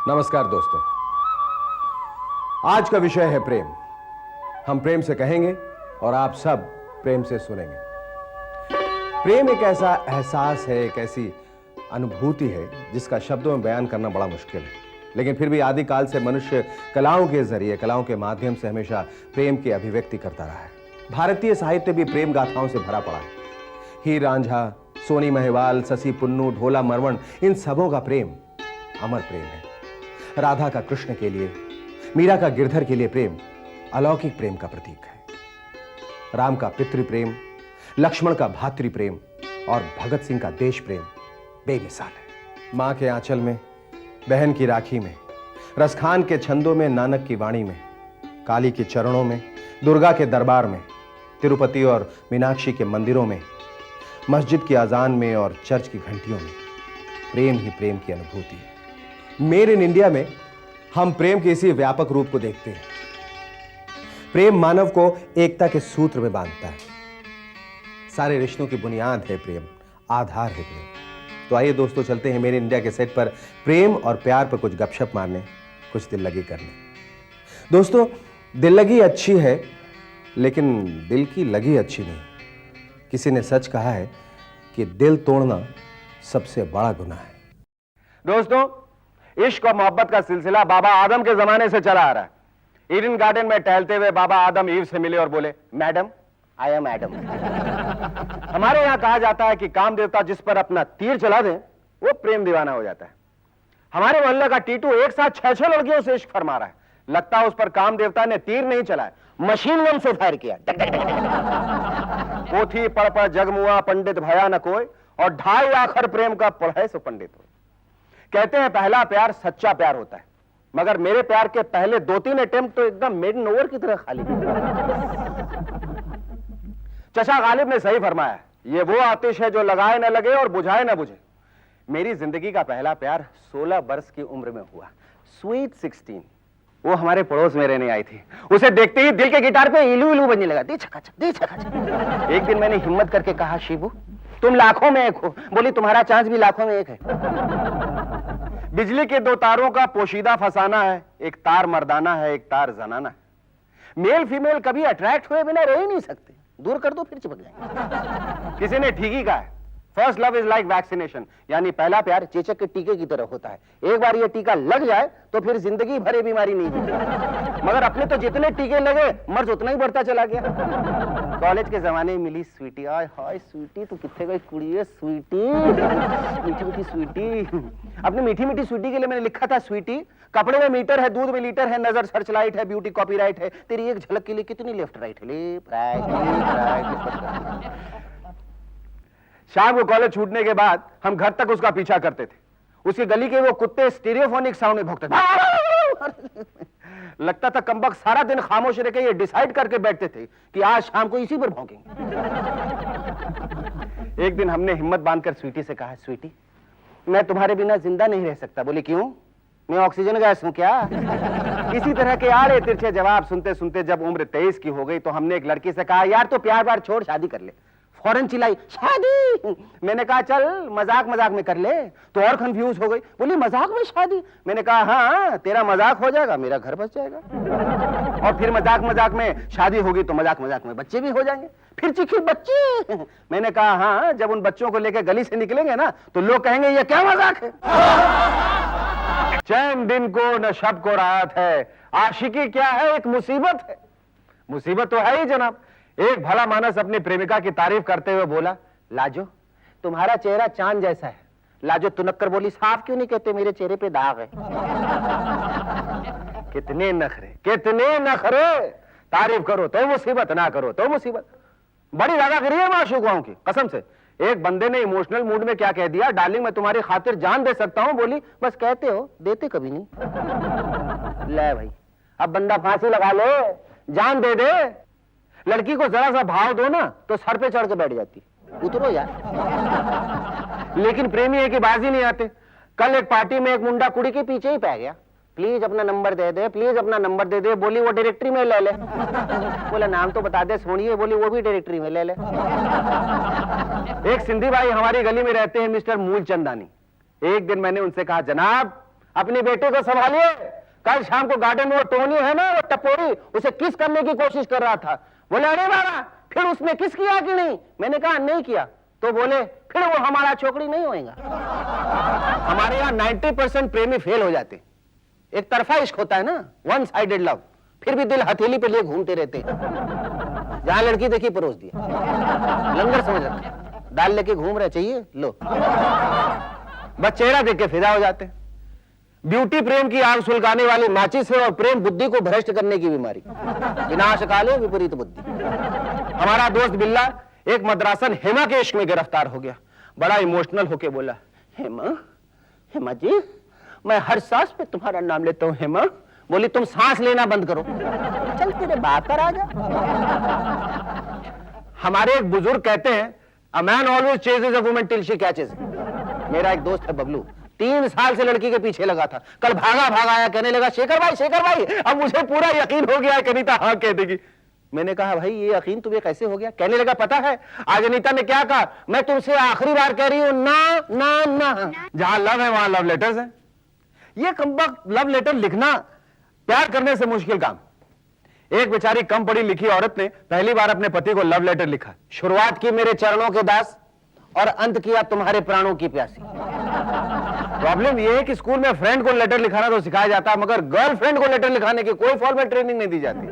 नमस्कार दोस्तों, आज का विषय है प्रेम। हम प्रेम से कहेंगे और आप सब प्रेम से सुनेंगे। प्रेम एक ऐसा एहसास है, एक ऐसी अनुभूति है जिसका शब्दों में बयान करना बड़ा मुश्किल है, लेकिन फिर भी आदिकाल से मनुष्य कलाओं के जरिए, कलाओं के माध्यम से हमेशा प्रेम की अभिव्यक्ति करता रहा है। भारतीय साहित्य भी प्रेम गाथाओं से भरा पड़ा है। हीर रांझा, सोनी महिवाल, ससी पुन्नू, ढोला मरवण, इन सबों का प्रेम अमर प्रेम है। राधा का कृष्ण के लिए, मीरा का गिरधर के लिए प्रेम अलौकिक प्रेम का प्रतीक है। राम का पितृ प्रेम, लक्ष्मण का भातृ प्रेम और भगत सिंह का देश प्रेम बेमिसाल है। मां के आंचल में, बहन की राखी में, रसखान के छंदों में, नानक की वाणी में, काली के चरणों में, दुर्गा के दरबार में, तिरुपति और मीनाक्षी के मंदिरों में, मस्जिद की अजान में और चर्च की घंटियों में प्रेम ही प्रेम की अनुभूति है। मेड इन इंडिया में हम प्रेम के इसी व्यापक रूप को देखते हैं। प्रेम मानव को एकता के सूत्र में बांधता है। सारे रिश्तों की बुनियाद है प्रेम, आधार है प्रेम। तो आइए दोस्तों, चलते हैं मेड इन इंडिया के सेट पर प्रेम और प्यार पर कुछ गपशप मारने, कुछ दिल लगी करने। दोस्तों, दिल लगी अच्छी है, लेकिन दिल की लगी अच्छी नहीं। किसी ने सच कहा है कि दिल तोड़ना सबसे बड़ा गुनाह है। दोस्तों, इश्क और मोहब्बत का सिलसिला बाबा आदम के जमाने से चला आ रहा है। ईडन गार्डन में टहलते हुए बाबा आदम ईव से मिले और बोले, मैडम, आई एम एडम। हमारे यहां कहा जाता है कि काम देवता जिस पर अपना तीर चला दे वो प्रेम दीवाना हो जाता है। हमारे मोहल्ले का टीटू एक साथ 6-6 लड़कियों से इश्क फरमा रहा है। लगता है उस पर काम देवता ने तीर नहीं चलाया, मशीन गन से फायर किया। पोथी पढ़ पढ़ जगमुआ पंडित भया न कोई, और 2.5 आखर प्रेम का पढ़े सो पंडित हो। कहते हैं पहला प्यार सच्चा प्यार होता है, मगर मेरे प्यार के पहले 2-3 अटेम्प्ट तो एकदम मेड इन ओवर की तरह खाली। चचा गालिब ने सही फरमाया, ये वो आतिश है जो लगाए न लगे और बुझाए न बुझे। मेरी जिंदगी का पहला प्यार 16 वर्ष की उम्र में हुआ, स्वीट 16। वो हमारे पड़ोस में रहने आई थी। उसे देखते ही दिल के गिटार पे इलू इलू बजने लगा, दे छका छक, दे छका छक। एक दिन मैंने हिम्मत करके कहा, शिबू तुम लाखों में एक हो। बोली, तुम्हारा चांस भी लाखों में एक है। बिजली के 2 तारों का पोशीदा फसाना है, एक तार मर्दाना है, एक तार जनाना है। मेल फीमेल कभी अट्रैक्ट हुए बिना रह ही नहीं सकते, दूर कर दो फिर चिपक जाएंगे। किसी ने ठीक ही कहा है, first love is like vaccination, यानी पहला प्यार चेचक के टीके की तरह होता है। एक बार ये टीका लग जाए तो फिर जिंदगी भर ये बीमारी नहीं होती। मगर अपने तो जितने टीके लगे मर्ज उतना ही बढ़ता चला गया। कॉलेज के जमाने में मिली स्वीटी, आय हाय स्वीटी तू कितने गई कुड़ी है स्वीटी, मीठी मीठी स्वीटी। अपनी मीठी मीठी स्वीटी के लिए मैंने लिखा था, स्वीटी कपड़े में मीटर है, दूध में लीटर है, नजर सर्च लाइट है, ब्यूटी कॉपीराइट है, तेरी एक झलक के लिए कितनी लेफ्ट राइट है, लेफ्ट राइट। शाम को कॉलेज छूटने के बाद हम घर तक उसका पीछा करते थे। उसकी गली के वो कुत्ते स्टीरियोफोनिक साउंड में भौंकते थे। लगता था कमबख्त सारा दिन खामोश रह के ये डिसाइड करके बैठते थे कि आज शाम को इसी पर भौंकेंगे। एक दिन हमने हिम्मत बांधकर स्वीटी से कहा, स्वीटी मैं तुम्हारे बिना जिंदा नहीं रह सकता। बोली, क्यों? मैं ऑक्सीजन गैस हूं क्या? इसी तरह के आड़े तिरछे जवाब सुनते सुनते जब उम्र 23 की हो गई तो हमने एक लड़की से कहा, यार तो प्यार व्यार छोड़, शादी कर ले। फौरन चिल्लाई, शादी? मैंने कहा चल मजाक मजाक में कर ले। तो और कंफ्यूज हो गई, बोली मजाक में शादी? मैंने कहा हाँ, तेरा मजाक हो जाएगा, मेरा घर बच जाएगा। और फिर मजाक मजाक में शादी होगी तो मजाक मजाक में बच्चे भी हो जाएंगे। फिर चिखी, बच्चे? मैंने कहा हाँ, जब उन बच्चों को लेकर गली से निकलेंगे ना तो लोग कहेंगे ये क्या मजाक है। चैन दिन को न शब को राहत है, आशिकी क्या है एक मुसीबत है। मुसीबत तो है ही जनाब। एक भला मानस अपनी प्रेमिका की तारीफ करते हुए बोला, लाजो तुम्हारा चेहरा चांद जैसा है। लाजो तुनक्कर बोली, साफ क्यों नहीं कहते, मेरे चेहरे पे दाग है। कितने नखरे, कितने नखरे। तारीफ करो तो मुसीबत, ना करो तो मुसीबत। बड़ी दादागिरी है माशूकाओं की, कसम से। एक बंदे ने इमोशनल मूड में क्या कह दिया, डार्लिंग मैं तुम्हारी खातिर जान दे सकता हूं। बोली, बस कहते हो, देते कभी नहीं। ले भाई, अब बंदा फांसी लगा ले, जान दे दे। लड़की को जरा सा भाव दो ना तो सर पे चढ़ के बैठ जाती, उतरो यार। लेकिन प्रेमी है कि बाजी नहीं आते। कल एक पार्टी में एक मुंडा कुड़ी के पीछे ही पै गया, प्लीज अपना नंबर दे दे, प्लीज अपना नंबर दे दे। बोली, वो डायरेक्टरी में ले ले। बोला, नाम तो बता दे सोनिए। बोली, वो भी डायरेक्टरी में ले ले। एक सिंधी भाई हमारी गली में रहते हैं, मिस्टर मूलचंदानी। एक दिन मैंने उनसे कहा, जनाब अपनी बेटी को संभालिए। कल शाम को गार्डन में वो टोनी है ना, वो टपोरी, उसे किस करने की कोशिश कर रहा था। बोले अरे बाबा फिर उसने किस किया कि नहीं? मैंने कहा नहीं किया। तो बोले फिर वो हमारा छोकरी नहीं होएगा। हमारे यहाँ 90% प्रेमी फेल हो जाते। एक तरफा इश्क होता है ना, वन साइडेड लव, फिर भी दिल हथेली पे लिए घूमते रहते। जहां लड़की देखी परोस दिया, लंगर समझ रखा, दाल लेके घूम रहे, चाहिए लो। बस चेहरा देख के फिदा हो जाते। ब्यूटी प्रेम की आग सुलगाने वाली माचिस है और प्रेम बुद्धि को भ्रष्ट करने की बीमारी। विनाश काले विपरीत बुद्धि। हमारा दोस्त बिल्ला एक मद्रासन हेमा के इश्क में गिरफ्तार हो गया। बड़ा इमोशनल होके बोला, हेमा, हेमा जी मैं हर सांस पे तुम्हारा नाम लेता हूं हेमा। बोली तुम सांस लेना बंद करो, चल तेरे बात पर आ जा। हमारे एक बुजुर्ग कहते हैं, a man always ceases a woman till she catches. मेरा एक दोस्त है बबलू, 3 साल से लड़की के पीछे लगा था। कल भागा भागा आया, कहने लगा शेखर भाई अब मुझे पूरा यकीन हो गया है कि अनीता हाँ कह देगी। मैंने कहा भाई ये यकीन तुम्हें कैसे हो गया? कहने लगा पता है आज अनीता ने क्या कहा, मैं तुमसे आखिरी बार कह रही हूं ना ना ना। जहां लव है वहां लव लेटर्स है। ये कमबख्त लव लेटर लिखना प्यार करने से मुश्किल काम। एक बेचारी कम पढ़ी लिखी औरत ने पहली बार अपने पति को लव लेटर लिखा। शुरुआत की मेरे चरणों के दास और अंत किया तुम्हारे प्राणों की प्यासी। प्रॉब्लम यह है कि स्कूल में फ्रेंड को लेटर लिखाना तो सिखाया जाता है, मगर गर्लफ्रेंड को लेटर लिखाने की कोई फॉर्मल ट्रेनिंग नहीं दी जाती।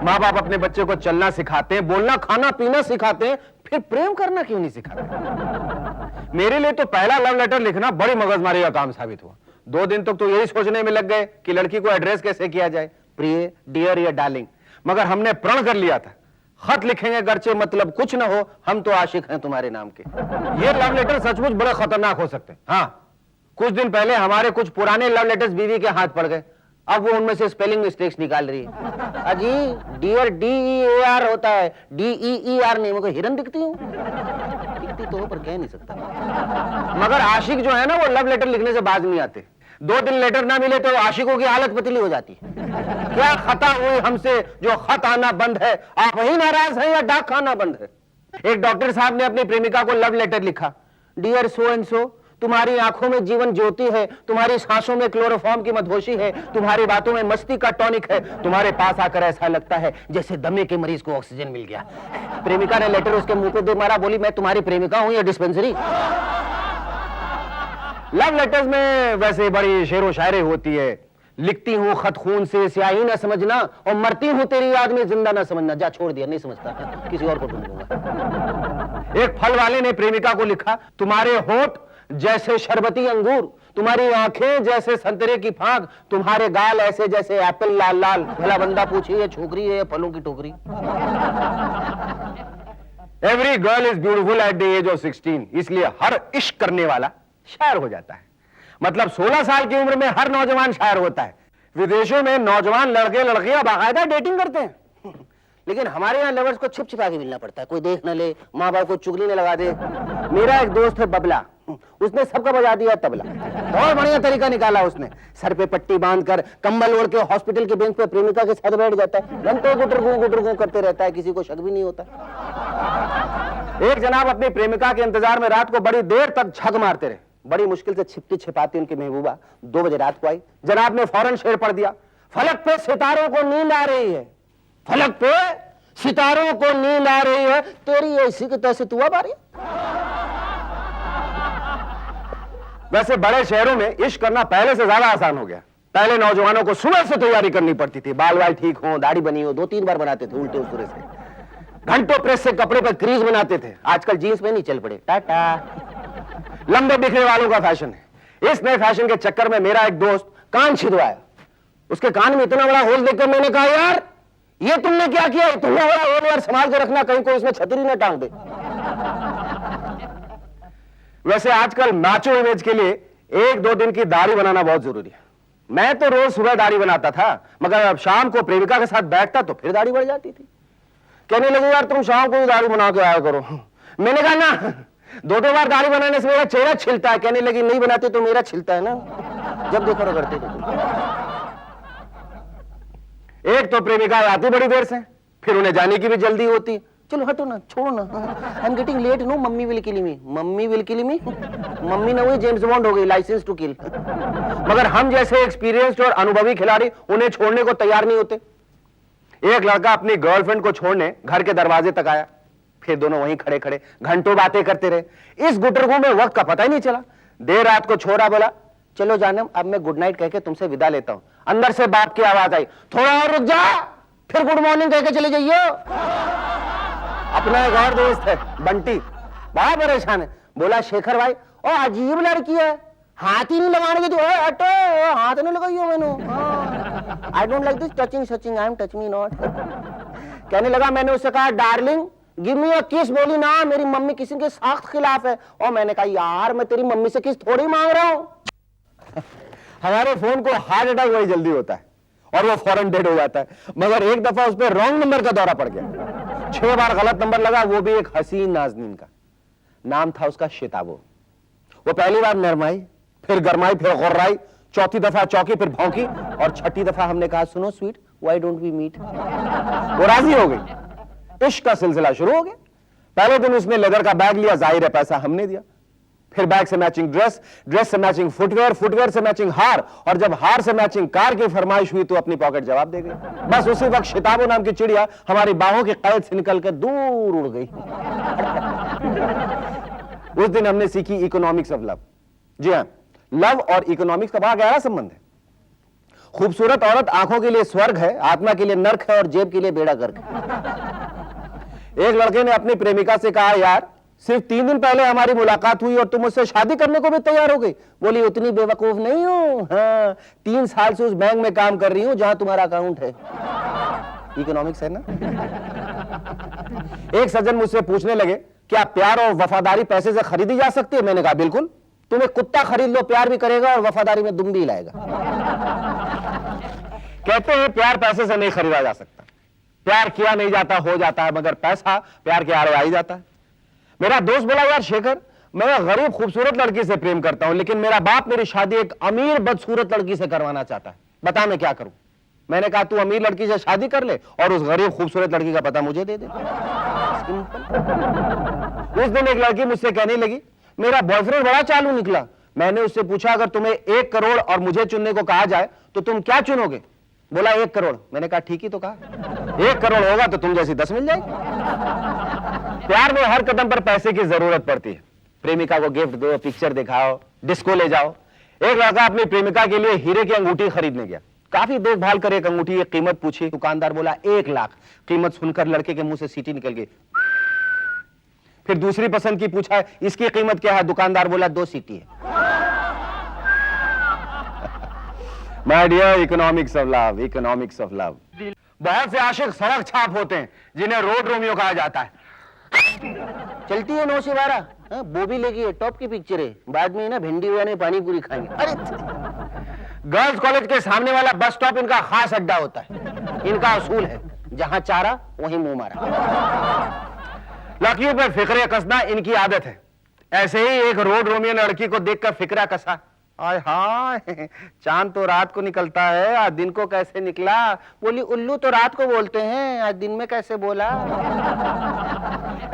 माँ बाप अपने बच्चे को चलना सिखाते हैं, बोलना खाना पीना सिखाते हैं, फिर प्रेम करना क्यों नहीं सिखाते? मेरे लिए तो पहला लव लेटर लिखना बड़ी मगजमारी का काम साबित हुआ। 2 दिन तक तो यही सोचने में लग गए कि लड़की को एड्रेस कैसे किया जाए, प्रिय, डियर या डार्लिंग। मगर हमने प्रण कर लिया था, खत लिखेंगे गर्चे मतलब कुछ ना हो, हम तो आशिक हैं तुम्हारे नाम के। ये लव लेटर सचमुच बड़े खतरनाक हो सकते हैं। हाँ, कुछ दिन पहले हमारे कुछ पुराने लव लेटर्स बीवी के हाथ पड़ गए। अब वो उनमें से स्पेलिंग मिस्टेक्स निकाल रही है। अजी डियर DEAR होता है, DEER नहीं। मुझे हिरन दिखती हूँ, दिखती तो हो पर कह नहीं सकता। मगर आशिक जो है ना वो लव लेटर लिखने से बाज नहीं आते। 2 दिन लेटर ना मिले तो आशिकों की हालत पतली हो जाती है। क्या खता हुई हमसे जो खत आना बंद है? आप ही नाराज हैं या डाक खाना बंद है? एक डॉक्टर साहब ने अपनी प्रेमिका को लव लेटर लिखा। डियर सो एंड सो, तुम्हारी आंखों में जीवन ज्योति है, तुम्हारी सांसों में क्लोरोफॉर्म की मधोशी है, तुम्हारी बातों में मस्ती का टॉनिक है, तुम्हारे पास आकर ऐसा लगता है जैसे दमे के मरीज को ऑक्सीजन मिल गया। प्रेमिका ने लेटर उसके मुंह पे दे मारा, बोली मैं तुम्हारी प्रेमिका हूं या डिस्पेंसरी? लव लेटर्स में वैसे बड़ी शेरो शायरी होती है। लिखती हूं खत खून से, स्याही ना समझना, और मरती हूं तेरी याद में, जिंदा ना समझना। जा छोड़ दिया, नहीं समझता, किसी और को ढूंढ लूंगा। एक फल वाले ने प्रेमिका को लिखा, तुम्हारे होठ जैसे शरबती अंगूर, तुम्हारी आंखें जैसे संतरे की फांक, तुम्हारे गाल ऐसे जैसे एप्पल लाल लाल। भला बंदा पूछे ये छोकरी है फलों की टोकरी? Every girl is beautiful at the age of 16। इसलिए हर इश्क करने वाला शायर हो जाता है। मतलब 16 साल की उम्र में हर नौजवान शायर होता है। विदेशों में नौजवान लड़के लड़कियां बाकायदा डेटिंग करते हैं, लेकिन हमारे यहाँ लवर्स को छिप छिपा के मिलना पड़ता है। कोई देख न ले, माँ बाप को चुगली न लगा दे। मेरा एक दोस्त है बबला, उसने सबका बजा दिया तबला। बहुत बढ़िया तरीका निकाला उसने। सर पे पट्टी बांधकर कंबल ओढ़ के हॉस्पिटल के बेंच पे प्रेमिका के साथ बैठ जाता है, घंटों गुटरगू करते रहता है, किसी को शक भी नहीं होता। एक जनाब अपनी प्रेमिका के इंतजार में रात को बड़ी देर तक झक मारते रहे। बड़ी मुश्किल से छिपती छिपाती उनकी महबूबा 2 बजे रात को आई। जनाब ने फौरन शेर पढ़ दिया, फलक पे सितारों को नींद आ रही है, फलक पे सितारों को नींद आ रही है, तेरी ऐसी की तैसी तू अब आ रही। वैसे बड़े शहरों में इश्क करना पहले से ज्यादा आसान हो गया। पहले नौजवानों को सुबह से तैयारी करनी पड़ती थी, बाल वाल ठीक हो, दाढ़ी बनी हो, 2-3 बार बनाते थे उल्टे उल्टे से। घंटों प्रेस से कपड़े पर क्रीज बनाते थे। आजकल जींस में नहीं चल पड़े, टाटा। लंबे बिखरे वालों का फैशन है। इस नए फैशन के चक्कर में मेरा एक दोस्त कान छिदवाया। उसके कान में इतना बड़ा होल देखकर मैंने कहा, यार ये तुमने क्या किया? तुमने बड़ा होल यार, संभाल के रखना, कहीं कोई इसमें छतरी न टांग दे। वैसे आजकल मैचो इमेज के लिए 1-2 दिन की दाढ़ी बनाना बहुत जरूरी है। मैं तो रोज सुबह दाढ़ी बनाता था, मगर अब शाम को प्रेमिका के साथ बैठता तो फिर दाढ़ी बढ़ जाती थी। कहने लगे यार तुम शाम को भी दाढ़ी बना के आया करो। मैंने कहा ना, 2-2 बार दाढ़ी बनाने से मेरा चेहरा छिलता है। कहने लगी नहीं बनाते तो मेरा छिलता है ना, जब देखो रगड़ते थे। एक तो प्रेमिका आती बड़ी देर से, फिर उन्हें जाने की भी जल्दी होती। चलो हटो ना, छोड़ो ना, I am getting late, no mummy will kill me. Mummy will kill me? Mummy ने हुई जेम्स बॉन्ड हो गई, लाइसेंस टू किल। मगर हम जैसे एक्सपीरियंस्ड और अनुभवी खिलाड़ी उन्हें छोड़ने को तैयार नहीं होते। एक लड़का अपनी गर्लफ्रेंड को छोड़ने घर के दरवाजे तक आया, फिर दोनों वहीं खड़े खड़े घंटों बातें करते रहे। इस गुटरगू में वक्त का पता ही नहीं चला। देर रात को छोरा बोला, चलो जानम अब मैं गुड नाइट कहके तुमसे विदा लेता हूं। अंदर से बाप की आवाज आई, थोड़ा और रुक जा, फिर गुड मॉर्निंग कहके चले जाइए। अपना एक और दोस्त है बंटी, बड़ा परेशान है। बोला, शेखर भाई ओ अजीब लड़की है, हाथ ही नहीं लगाने की, हटो, हाथ नहीं लगाइयो मैंने, I don't like this touching suching, I am touch me not. कहने लगा, मैंने उससे कहा डार्लिंग गिव मी अ किस, बोली ना मेरी मम्मी किसी के सख्त खिलाफ है। और मैंने कहा यार मैं तेरी मम्मी से किस थोड़ी मांग रहा हूं। हमारे फोन को हार्ट अटैक वही जल्दी होता है और वो फौरन डेड हो जाता है। मगर एक दफा उस पर रॉन्ग नंबर का दौरा पड़ गया, 6 बार गलत नंबर लगा, वो भी एक हसीन नाजनीन का। नाम था उसका शिताबो। वो पहली बार नरमाई, फिर गरमाई, फिर गुर्राई, चौथी दफा चौकी, फिर भौंकी, और छठी दफा हमने कहा सुनो sweet why don't we meet. वो राजी हो गई, इश्क का सिलसिला शुरू हो गया। पहले दिन उसने लेदर का बैग लिया, जाहिर है पैसा हमने दिया। फिर बैग से मैचिंग ड्रेस, ड्रेस से मैचिंग फुटवेयर, फुटवेयर से मैचिंग हार, और जब हार से मैचिंग कार की फरमाइश हुई तो अपनी पॉकेट जवाब दे गई। बस उसी वक्त शिताबो नाम की चिड़िया हमारी बाहों की कैद से निकल कर दूर उड़ गई। उस दिन हमने सीखी इकोनॉमिक्स ऑफ लव। जी हाँ, लव और इकोनॉमिक्स का बड़ा गहरा संबंध है। खूबसूरत औरत आंखों के लिए स्वर्ग है, आत्मा के लिए नर्क है और जेब के लिए बेड़ा गर्क है। एक लड़के ने अपनी प्रेमिका से कहा, यार सिर्फ 3 दिन पहले हमारी मुलाकात हुई और तुम मुझसे शादी करने को भी तैयार हो गई। बोली, उतनी बेवकूफ नहीं हूं, हाँ 3 साल से उस बैंक में काम कर रही हूं जहां तुम्हारा अकाउंट है। इकोनॉमिक्स है ना। एक सज्जन मुझसे पूछने लगे, क्या प्यार और वफादारी पैसे से खरीदी जा सकती है? मैंने कहा बिल्कुल, तुम एक कुत्ता खरीद लो, प्यार भी करेगा और वफादारी में दुम भी लाएगा। कहते हैं प्यार पैसे से नहीं खरीदा जा सकता, प्यार किया नहीं जाता, हो जाता है, मगर पैसा प्यार के आड़े आ ही जाता है। मेरा दोस्त बोला, यार शेखर मैं गरीब खूबसूरत लड़की से प्रेम करता हूं, लेकिन मेरा बाप मेरी शादी एक अमीर बदसूरत लड़की से करवाना चाहता है, बता मैं क्या करूं? मैंने कहा तू अमीर लड़की से शादी कर ले और उस गरीब खूबसूरत लड़की का पता मुझे दे दे। उस दिन एक लड़की मुझसे कहने लगी, मेरा बॉयफ्रेंड बड़ा चालू निकला। मैंने उससे पूछा, अगर तुम्हें 1 करोड़ और मुझे चुनने को कहा जाए तो तुम क्या चुनोगे? बोला 1 करोड़। मैंने कहा ठीक ही तो कहा, 1 करोड़ होगा तो तुम जैसी 10 मिल जाएगी। प्यार में हर कदम पर पैसे की जरूरत पड़ती है। प्रेमिका को गिफ्ट दो, पिक्चर दिखाओ, डिस्को ले जाओ। एक लड़का अपनी प्रेमिका के लिए हीरे की अंगूठी खरीदने गया। काफी देखभाल कर एक अंगूठी की कीमत पूछी, दुकानदार बोला 1 लाख। कीमत सुनकर लड़के के मुंह से सीटी निकल गई। फिर दूसरी पसंद की पूछा, इसकी कीमत क्या है? दुकानदार बोला 2 सीटी है। My dear, economics of love, economics of love. बहुत से आशिक सड़क छाप होते हैं जिन्हें रोड रोमियो कहा जाता है। चलती है 9 से 12, बोबी लेगी है, टॉप की पिक्चर है, बाद में ना भिंडी हुआ नहीं पानी पूरी खाएंगे। अरे गर्ल्स कॉलेज के सामने वाला बस स्टॉप इनका खास अड्डा होता है। इनका असूल है, जहां चारा वहीं मुंह मारा। लड़कियों पर फिक्रे कसना इनकी आदत है। ऐसे ही एक रोड रोमियो लड़की को देखकर फिक्रा कसा, आय हाय चांद तो रात को निकलता है, आज दिन को कैसे निकला? बोली, उल्लू तो रात को बोलते हैं, आज दिन में कैसे बोला?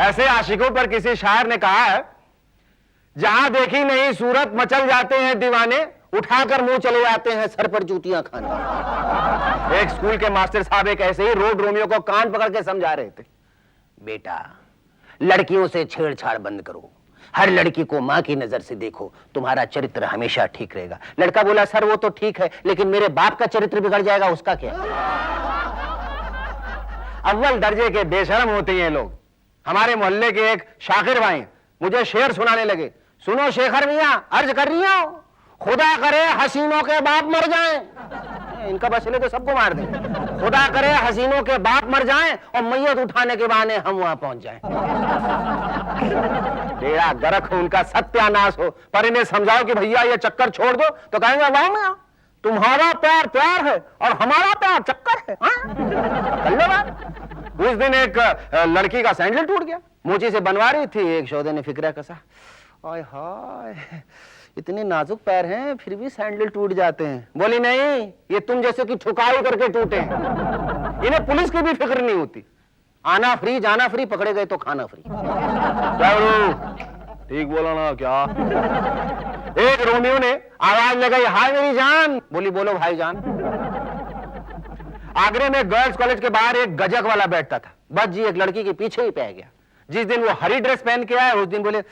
ऐसे आशिकों पर किसी शायर ने कहा है, जहां देखी नहीं सूरत मचल जाते हैं दीवाने, उठाकर मुंह चले जाते हैं सर पर जूतियां खाने। एक स्कूल के मास्टर साहब एक ऐसे ही रोड रोमियो को कान पकड़ के समझा रहे थे, बेटा लड़कियों से छेड़छाड़ बंद करो, हर लड़की को मां की नजर से देखो, तुम्हारा चरित्र हमेशा ठीक रहेगा। लड़का बोला, सर वो तो ठीक है, लेकिन मेरे बाप का चरित्र बिगड़ जाएगा, उसका क्या? अव्वल दर्जे के बेशर्म होते हैं लोग। हमारे मोहल्ले के एक शाकिर भाई मुझे शेर सुनाने लगे, सुनो शेखर मियां, अर्ज कर रही हूं, खुदा करे हसीनों के बाप मर जाएं। इनका बचले तो सबको मार दें। खुदा करे हसीनों के बाप मर जाएं और मैयत उठाने के बहाने हम वहां पहुंच जाएं। तेरा गरख हो, उनका सत्यानाश हो। पर इन्हें समझाओ कि भैया ये चक्कर छोड़ दो तो कहेंगे, वाह मियां तुम्हारा प्यार प्यार है और हमारा प्यार चक्कर है। धन्यवाद। उस दिन एक लड़की का सैंडल टूट गया, मोची से बनवा रही थी। एक शोधे ने फिक्रा कसा, आय हाय इतने नाजुक पैर हैं फिर भी सैंडल टूट जाते हैं। बोली नहीं, ये तुम जैसे कि ठुकाई करके टूटे हैं। इन्हें पुलिस की भी फिक्र नहीं होती, आना फ्री जाना फ्री, पकड़े गए तो खाना फ्री। ठीक बोला ना क्या? एक रोमियो ने आवाज लगाई, हाय मेरी जान। बोली बोलो भाई जान। आगरे में गर्ल्स कॉलेज के बाहर एक गजक वाला बैठता था। बस जी एक लड़की के पीछे ही पै गया। जिस दिन वो हरी ड्रेस पहन के आए उस दिन बोले,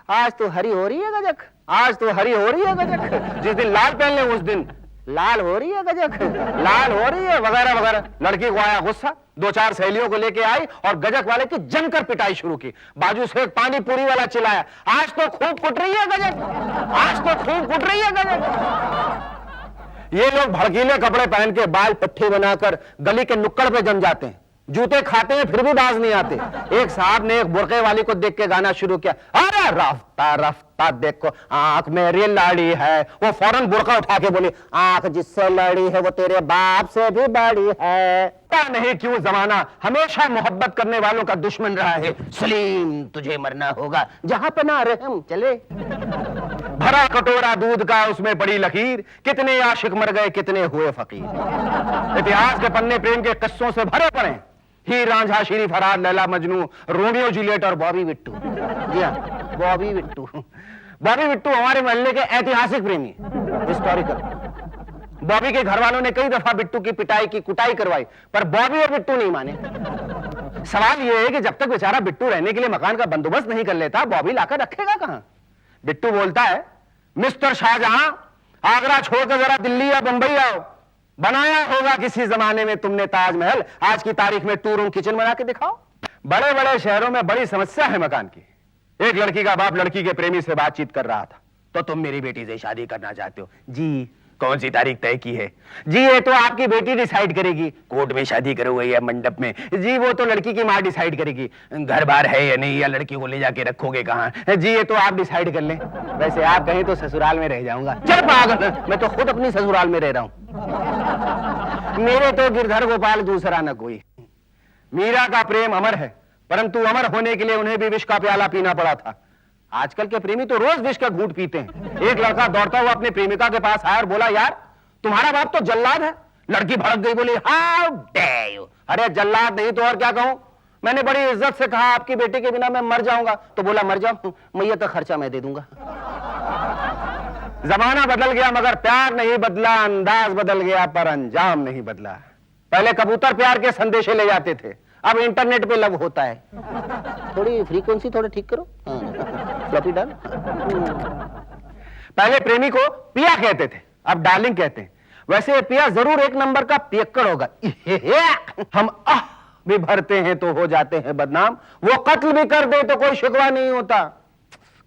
आज तो हरी हो रही है गजक, आज तो हरी हो रही है गजक। जिस दिन लाल पहन ले उस दिन लाल हो रही है गजक, लाल हो रही है, वगैरह वगैरह। लड़की को आया गुस्सा, 2-4 सहेलियों को लेके आई और गजक वाले की जमकर पिटाई शुरू की। बाजू से एक पानी पूरी वाला चिल्लाया, आज तो खूब कुट रही है गजक, आज तो खूब कुट रही है गजक। ये लोग भड़कीले कपड़े पहन के बाल पट्टी बनाकर गली के नुक्कड़ पे जम जाते हैं, जूते खाते हैं फिर भी बाज नहीं आते। एक साहब ने एक बुरके वाली को देख के गाना शुरू किया, अरे रफ्ता रफ्ता देखो आंख मेरी लड़ी है। वो फौरन बुरका उठा के बोली, आंख जिससे लड़ी है वो तेरे बाप से भी बड़ी है। पता नहीं क्यों जमाना हमेशा मोहब्बत करने वालों का दुश्मन रहा है। सलीम तुझे मरना होगा, जहां पना रहम चले। भरा कटोरा दूध का उसमें पड़ी लकीर, कितने आशिक मर गए कितने हुए फकीर। इतिहास के पन्ने प्रेम के किस्सों से भरे पड़े, हीर रांझा शीरी फरहाद लैला मजनू, रोमियो जूलियट और बॉबी बिट्टू। जी हाँ, बॉबी बिट्टू। बॉबी बिट्टू हमारे मोहल्ले के ऐतिहासिक प्रेमी, हिस्टोरिकल। बॉबी के घर वालों ने कई दफा बिट्टू की पिटाई की कुटाई करवाई, पर बॉबी और बिट्टू नहीं माने। सवाल यह है कि जब तक बेचारा बिट्टू रहने के लिए मकान का बंदोबस्त नहीं कर लेता, बॉबी लाकर रखेगा कहां? बिट्टू बोलता है, मिस्टर शाहजहां आगरा छोड़कर जरा दिल्ली या बंबई आओ, बनाया होगा किसी जमाने में तुमने ताजमहल, आज की तारीख में 2 रूम किचन बना के दिखाओ। बड़े बड़े शहरों में बड़ी समस्या है मकान की। एक लड़की का बाप लड़की के प्रेमी से बातचीत कर रहा था, तो तुम मेरी बेटी से शादी करना चाहते हो? जी। कौन सी तारीख तय की है? जी ये तो आपकी बेटी डिसाइड करेगी। कोर्ट में शादी करोगे या मंडप में? जी वो तो लड़की की माँ डिसाइड करेगी। घर बार है या नहीं, या लड़की को ले जाके रखोगे कहाँ? जी ये तो आप डिसाइड कर लें। वैसे आप कहीं तो ससुराल में रह जाऊंगा। चल पागल, मैं तो खुद अपनी ससुराल में रह रहा हूँ। मेरे तो गिरधर गोपाल दूसरा न कोई। मीरा का प्रेम अमर है, परंतु अमर होने के लिए उन्हें भी विष का प्याला पीना पड़ा था। आजकल के प्रेमी तो रोज विष का घूंट पीते हैं। एक लड़का दौड़ता हुआ अपनी प्रेमिका के पास आया और बोला, यार तुम्हारा बाप तो जल्लाद है। लड़की भड़क गई, बोली, हाउ डेयर यू। अरे जल्लाद नहीं तो और क्या कहूं? मैंने बड़ी इज्जत से कहा आपकी बेटी के बिना मैं मर जाऊंगा। तो बोला, मर जाओ, मैयत का खर्चा मैं दे दूंगा। जमाना बदल गया मगर प्यार नहीं बदला, अंदाज बदल गया पर अंजाम नहीं बदला। पहले कबूतर प्यार के संदेशे ले जाते थे, अब इंटरनेट पे लव होता है। थोड़ी फ्रीक्वेंसी थोड़ा ठीक करो, फ्लॉपी डाल। पहले प्रेमी को पिया कहते थे, अब डार्लिंग कहते हैं। वैसे पिया जरूर एक नंबर का पियक्कड़ होगा। हम भी भरते हैं तो हो जाते हैं बदनाम, वो कत्ल भी कर दे तो कोई शिकवा नहीं होता।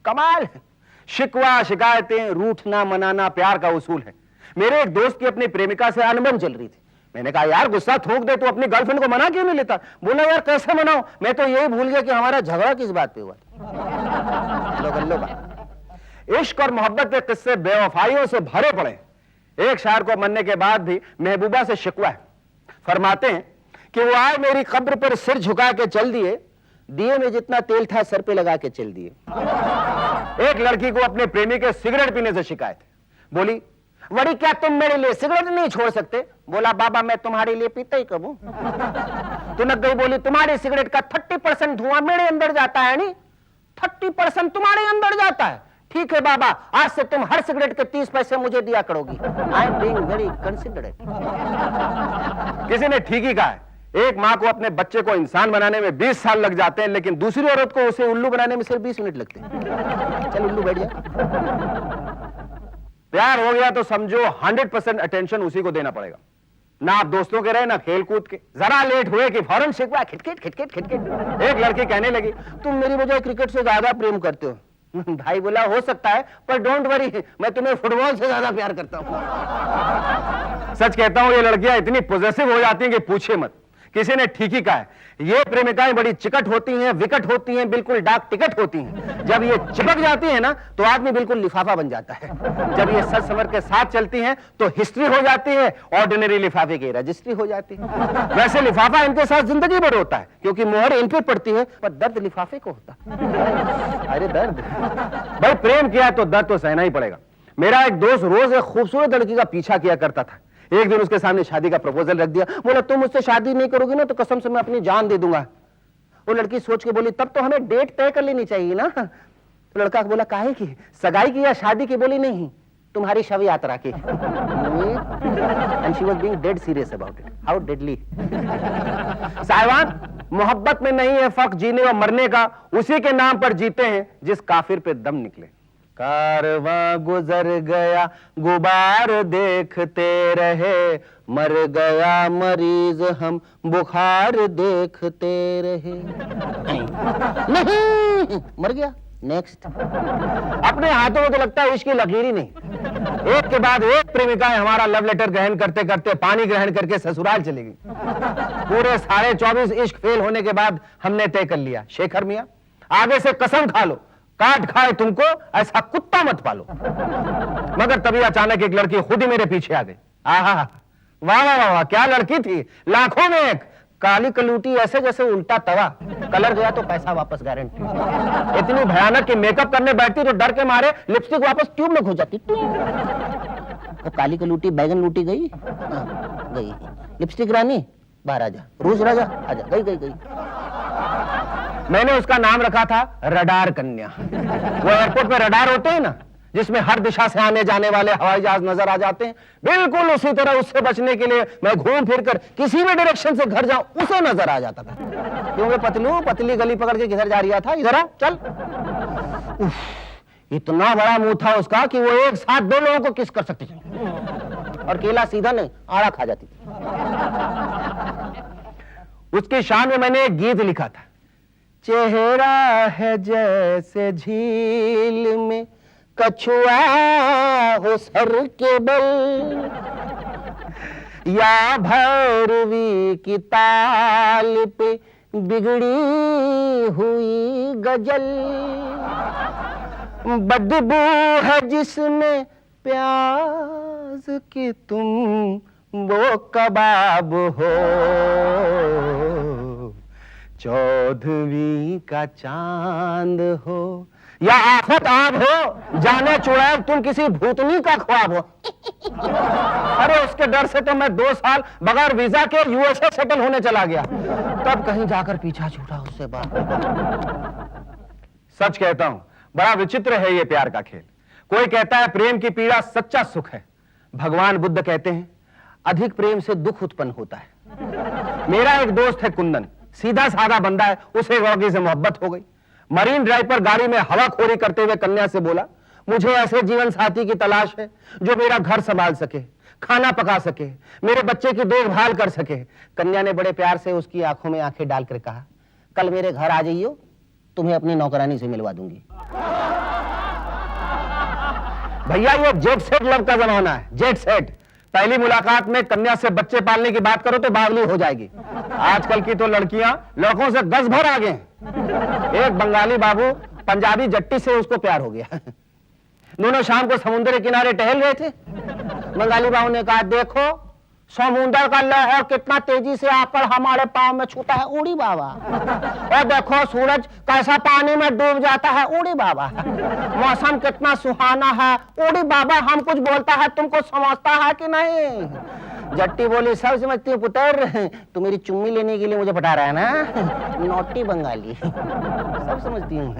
कमाल है। शिकवा शिकायतें रूठना मनाना प्यार का उसूल है। मेरे एक दोस्त की अपनी प्रेमिका से अनबन चल रही थी। मैंने कहा, यार गुस्सा थूक दे, तो अपनी गर्लफ्रेंड को मना क्यों नहीं लेता? बोला, यार कैसे मनाऊं, मैं तो यही भूल गया कि हमारा झगड़ा किस बात पे हुआ था। इश्क और मोहब्बत के किस्से बेवफाइयों से भरे पड़े। एक शायर को मरने के बाद भी महबूबा से शिकवा है। फरमाते हैं कि वो आए मेरी कब्र पर सिर झुका के चल दिए, दिए में जितना तेल था सर पे लगा के चल दिए। एक लड़की को अपने प्रेमी के सिगरेट पीने से शिकायत है। बोली, वड़ी क्या तुम मेरे लिए सिगरेट नहीं छोड़ सकते? बोला, बाबा मैं तुम्हारे लिए पीता ही कब हूं। तुनक गई, बोली, तुम्हारी सिगरेट का 30% धुआं मेरे अंदर जाता है। नहीं, 30% तुम्हारे अंदर जाता है। ठीक है बाबा, आज से तुम हर सिगरेट के 30 पैसे मुझे दिया करोगी। I am being very considerate. किसी ने ठीक ही कहा है, एक मां को अपने बच्चे को इंसान बनाने में 20 साल लग जाते हैं, लेकिन दूसरी औरत को उसे उल्लू बनाने में सिर्फ 20 मिनट लगते हैं। चल उल्लू बैठ जा। प्यार हो गया तो समझो 100% अटेंशन उसी को देना पड़ेगा। ना आप दोस्तों के रहे ना खेल कूद के। जरा लेट हुए कि फौरन शिकवा, खिटखिट खिटखिट खिटखिट। एक लड़की कहने लगी, तुम मेरी बजाय क्रिकेट से ज्यादा प्रेम करते हो। भाई बोला, हो सकता है, पर डोंट वरी, मैं तुम्हें फुटबॉल से ज्यादा प्यार करता हूं। सच कहता हूं, ये लड़कियां इतनी पॉजेसिव हो जाती हैं कि पूछे मत। किसी ने ठीक ही कहा है, ये प्रेमिकाएं बड़ी चिकट होती हैं, विकट होती हैं, बिल्कुल डाक टिकट होती हैं। जब ये चिपक जाती है ना तो आदमी बिल्कुल लिफाफा बन जाता है। जब ये सच समझ के साथ चलती हैं तो हिस्ट्री हो जाती है, ऑर्डिनरी लिफाफे की रजिस्ट्री हो जाती है। वैसे लिफाफा इनके साथ जिंदगी भर होता है, क्योंकि मोहर इन पे पड़ती है, पर दर्द लिफाफे को होता है। अरे दर्द भाई, प्रेम किया तो दर्द तो सहना ही पड़ेगा। मेरा एक दोस्त रोज एक खूबसूरत लड़की का पीछा किया करता था। एक दिन उसके सामने शादी का प्रपोजल रख दिया। बोला, तुम मुझसे शादी नहीं करोगी ना तो कसम से मैं अपनी जान दे दूंगा। वो लड़की सोच के बोली, तब तो हमें डेट तय कर लेनी चाहिए ना। तो लड़का बोला काहे की, सगाई की या शादी की? बोली नहीं, तुम्हारी शव यात्रा की। And she was being dead serious about it. How deadly. साहिबान, मोहब्बत में नहीं है फर्क जीने और मरने का, उसी के नाम पर जीते हैं जिस काफिर पे दम निकले। कारवां गुजर गया गुबार देखते रहे, मर गया मरीज हम बुखार देखते रहे। नहीं, मर गया, नेक्स्ट। अपने हाथों में तो लगता है इश्क की लकीर ही नहीं। एक के बाद एक प्रेमिकाएं हमारा लव लेटर ग्रहण करते करते पानी ग्रहण करके ससुराल चली गई। पूरे 24.5 इश्क फेल होने के बाद हमने तय कर लिया, शेखर मियां आगे से कसम खा लो, काट खाए तुमको ऐसा कुत्ता मत पालो। मगर तभी अचानक एक लड़की खुद ही मेरे पीछे आ गई। आहा, वाह वाह वाह, क्या लड़की थी, लाखों में एक, काली कलूटी ऐसे जैसे उल्टा तवा, कलर गया तो पैसा वापस गारंटी। इतनी भयानक कि मेकअप करने बैठती तो डर के मारे लिपस्टिक वापस ट्यूब में घुस जाती। तो काली कलूटी बैगन लूटी गई, गई। लिपस्टिक रानी बाहर आजा, रूस राजा आजा, गई गई गई। मैंने उसका नाम रखा था रडार कन्या। वो एयरपोर्ट पे रडार होते हैं ना, जिसमें हर दिशा से आने जाने वाले हवाई जहाज नजर आ जाते हैं, बिल्कुल उसी तरह उससे बचने के लिए मैं घूम फिर कर किसी भी डायरेक्शन से घर जाऊं उसे नजर आ जाता था। क्योंकि पतलू पतली गली पकड़ के किधर जा रहा था, इधर आ चल। इतना बड़ा मुंह था उसका कि वो एक साथ 2 लोगों को किस कर सकती थी, और केला सीधा नहीं आड़ा खा जाती थी। उसकी शान में मैंने एक गीत लिखा था, चेहरा है जैसे झील में कछुआ हो सर के बल, या भैरवी की ताल पे बिगड़ी हुई गजल, बदबू है जिसमें प्याज की तुम वो कबाब हो, चौदहवीं का चांद हो, या आफत आब हो, जाने चुड़ैल तुम किसी भूतनी का ख्वाब हो। अरे उसके डर से तो मैं 2 साल बगैर वीजा के यूएसए सेटल होने चला गया, तब कहीं जाकर पीछा छूटा उससे बात। सच कहता हूं, बड़ा विचित्र है ये प्यार का खेल। कोई कहता है प्रेम की पीड़ा सच्चा सुख है, भगवान बुद्ध कहते हैं अधिक प्रेम से दुख उत्पन्न होता है। मेरा एक दोस्त है कुंदन, सीधा साधा बंदा है, उसे लड़की से मोहब्बत हो गई। मरीन ड्राइव पर गाड़ी में हवाखोरी करते हुए कन्या से बोला, मुझे ऐसे जीवन साथी की तलाश है जो मेरा घर संभाल सके, खाना पका सके, मेरे बच्चे की देखभाल कर सके। कन्या ने बड़े प्यार से उसकी आंखों में आंखें डालकर कहा, कल मेरे घर आ जाइयो, तुम्हें अपनी नौकरानी से मिलवा दूंगी। भैया ये जेट सेट लव का जमाना है, जेट सेट। पहली मुलाकात में कन्या से बच्चे पालने की बात करो तो बावली हो जाएगी। आजकल की तो लड़कियां लड़कों से 10 भर आगे हैं। एक बंगाली बाबू पंजाबी जट्टी से उसको प्यार हो गया। दोनों शाम को समुद्र के किनारे टहल रहे थे। बंगाली बाबू ने कहा, देखो समुद्र का लहर कितना तेजी से आकर हमारे पांव में छूता है, उड़ी बाबा। और देखो सूरज कैसा पानी में डूब जाता है, उड़ी बाबा। मौसम कितना सुहाना है, उड़ी बाबा। हम कुछ बोलता है तुमको समझता है कि नहीं? जट्टी बोली, सब समझती हूँ पुत्र, तू मेरी चुम्मी लेने के लिए मुझे पटा रहा है ना, नोटी बंगाली। सब समझती हूँ।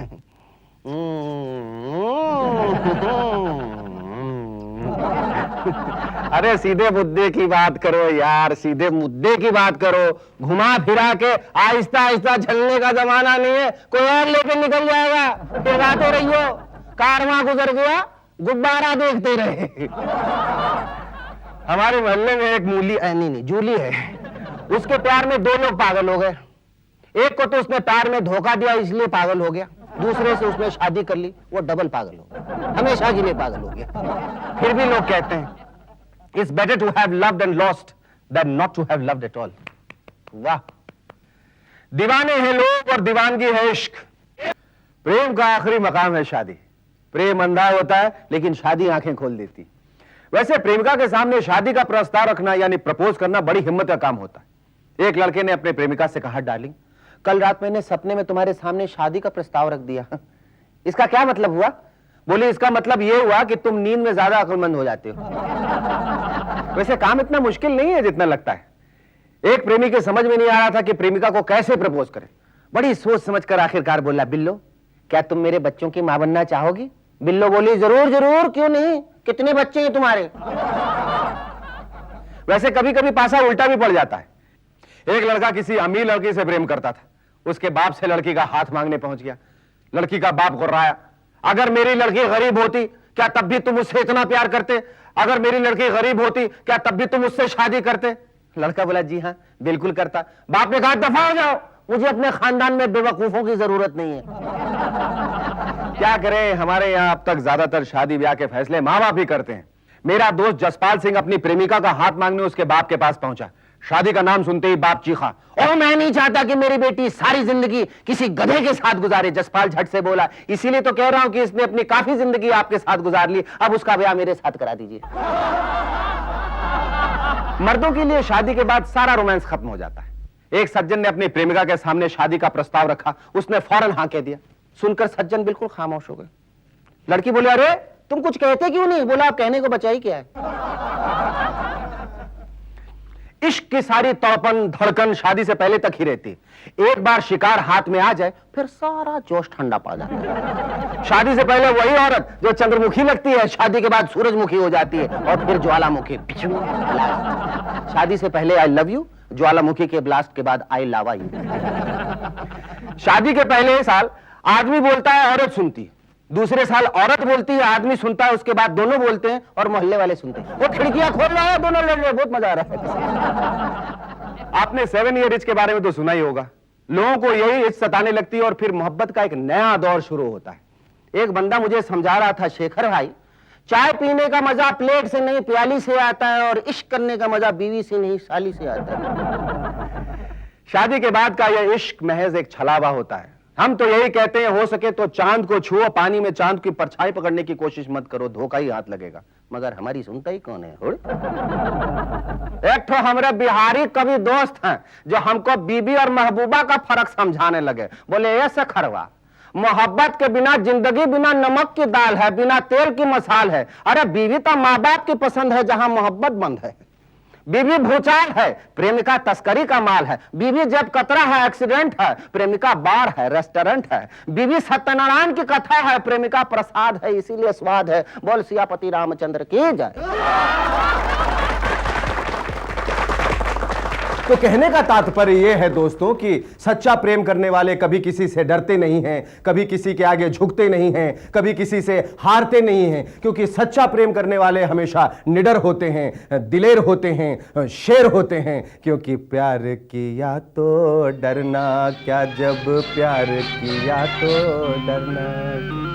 अरे सीधे मुद्दे की बात करो यार, सीधे मुद्दे की बात करो। घुमा फिरा के आहिस्ता आहिस्ता झलने का जमाना नहीं है, कोई और लेकर निकल जाएगा। फिर गाते रहियो, कारवां गुजर गया गुब्बारा देखते रहे। हमारे मोहल्ले में एक नहीं जूली है, उसके प्यार में 2 लोग पागल हो गए। एक को तो उसने प्यार में धोखा दिया इसलिए पागल हो गया, दूसरे से उसने शादी कर ली, वो डबल पागल हो गया, हमेशा के लिए पागल हो गया। फिर भी लोग कहते हैं it's better to have loved and lost than not to have loved at all. वाह, दीवाने हैं लोग और दीवानगी है इश्क। प्रेम का आखिरी मकाम है शादी। प्रेम अंधा होता है लेकिन शादी आंखें खोल देती। वैसे प्रेमिका के सामने शादी का प्रस्ताव रखना यानी प्रपोज करना बड़ी हिम्मत का काम होता है। एक लड़के ने अपने प्रेमिका से कहा, डार्लिंग कल रात मैंने सपने में तुम्हारे सामने शादी का प्रस्ताव रख दिया। इसका क्या मतलब हुआ? बोली, इसका मतलब यह हुआ कि तुम नींद में ज्यादा अक्लमंद हो जाते हो। वैसे काम इतना मुश्किल नहीं है जितना लगता है। एक प्रेमी के समझ में नहीं आ रहा था कि प्रेमिका को कैसे प्रपोज करे। बड़ी सोच समझकर आखिरकार बोला, बिल्लो क्या तुम मेरे बच्चों की मां बनना चाहोगी? बिल्लो बोली, जरूर जरूर, क्यों नहीं, कितने बच्चे हैं तुम्हारे? वैसे कभी कभी पासा उल्टा भी पड़ जाता है। एक लड़का किसी अमीर लड़की से प्रेम करता था, उसके बाप से लड़की का हाथ मांगने पहुंच गया। लड़की का बाप गुर्राया, अगर मेरी लड़की गरीब होती क्या तब भी तुम उससे इतना प्यार करते? अगर मेरी लड़की गरीब होती क्या तब भी तुम उससे शादी करते? लड़का बोला, जी हाँ बिल्कुल करता। बाप ने कहा, दफा हो जाओ, मुझे अपने खानदान में बेवकूफों की जरूरत नहीं है। क्या करें, हमारे यहाँ अब तक ज्यादातर शादी ब्याह के फैसले माँ बाप ही करते हैं। मेरा दोस्त जसपाल सिंह अपनी प्रेमिका का हाथ मांगने उसके बाप के पास पहुंचा। शादी का नाम सुनते ही बाप चीखा, और मैं नहीं चाहता कि मेरी बेटी सारी जिंदगी किसी गधे के साथ गुजारे। जसपाल झट से बोला, इसीलिए तो कह रहा हूं कि इसने अपनी काफी जिंदगी आपके साथ गुजार ली, अब उसका ब्याह मेरे साथ करा दीजिए। मर्दों के लिए शादी के बाद सारा रोमांस खत्म हो जाता है। एक सज्जन ने अपनी प्रेमिका के सामने शादी का प्रस्ताव रखा, उसने फौरन हाँ कह दिया। सुनकर सज्जन बिल्कुल खामोश हो गए। लड़की बोली, अरे तुम कुछ कहते क्यों नहीं? बोला, आप कहने को बचाई क्या है? इश्क की सारी तड़पन धड़कन शादी से पहले तक ही रहती। एक बार शिकार हाथ में आ जाए फिर सारा जोश ठंडा पड़ जाता है। शादी से पहले वही औरत जो चंद्रमुखी लगती है, शादी के बाद सूरजमुखी हो जाती है और फिर ज्वालामुखी। शादी से पहले आई लव यू, ज्वालामुखी के ब्लास्ट के बाद आई लावा यू। शादी के पहले साल आदमी बोलता है, औरत सुनती है। दूसरे साल औरत बोलती है, आदमी सुनता है, उसके बाद दोनों बोलते हैं और मोहल्ले वाले सुनते हैं। वो खिड़कियां खोल रहा है, दोनों लड़ रहे हैं, बहुत मजा आ रहा है। आपने 7 ईयर इच के बारे में तो सुना ही होगा। लोगों को यही इच सताने लगती है और फिर मोहब्बत का एक नया दौर शुरू होता है। एक बंदा मुझे समझा रहा था, शेखर भाई, चाय पीने का मजा प्लेट से नहीं प्याली से आता है और इश्क करने का मजा बीवी से नहीं साली से आता है। शादी के बाद का यह इश्क महज एक छलावा होता है। हम तो यही कहते हैं, हो सके तो चांद को छुओ, पानी में चांद की परछाई पकड़ने की कोशिश मत करो, धोखा ही हाथ लगेगा। मगर हमारी सुनता ही कौन है? एक तो हमारे बिहारी कवि दोस्त हैं जो हमको बीबी और महबूबा का फर्क समझाने लगे। बोले, ऐसे खरवा, मोहब्बत के बिना जिंदगी बिना नमक की दाल है, बिना तेल की मसाल है। अरे बीवी तो माँ बाप की पसंद है जहां मोहब्बत बंद है। बीवी भूचाल है, प्रेमिका तस्करी का माल है। बीवी जब कतरा है, एक्सीडेंट है, प्रेमिका बार है, रेस्टोरेंट है। बीवी सत्यनारायण की कथा है, प्रेमिका प्रसाद है, इसीलिए स्वाद है। बोल सियापति रामचंद्र की जय। तो कहने का तात्पर्य यह है दोस्तों कि सच्चा प्रेम करने वाले कभी किसी से डरते नहीं हैं, कभी किसी के आगे झुकते नहीं हैं, कभी किसी से हारते नहीं हैं, क्योंकि सच्चा प्रेम करने वाले हमेशा निडर होते हैं, दिलेर होते हैं, शेर होते हैं। क्योंकि प्यार किया तो डरना क्या, जब प्यार किया तो डरना।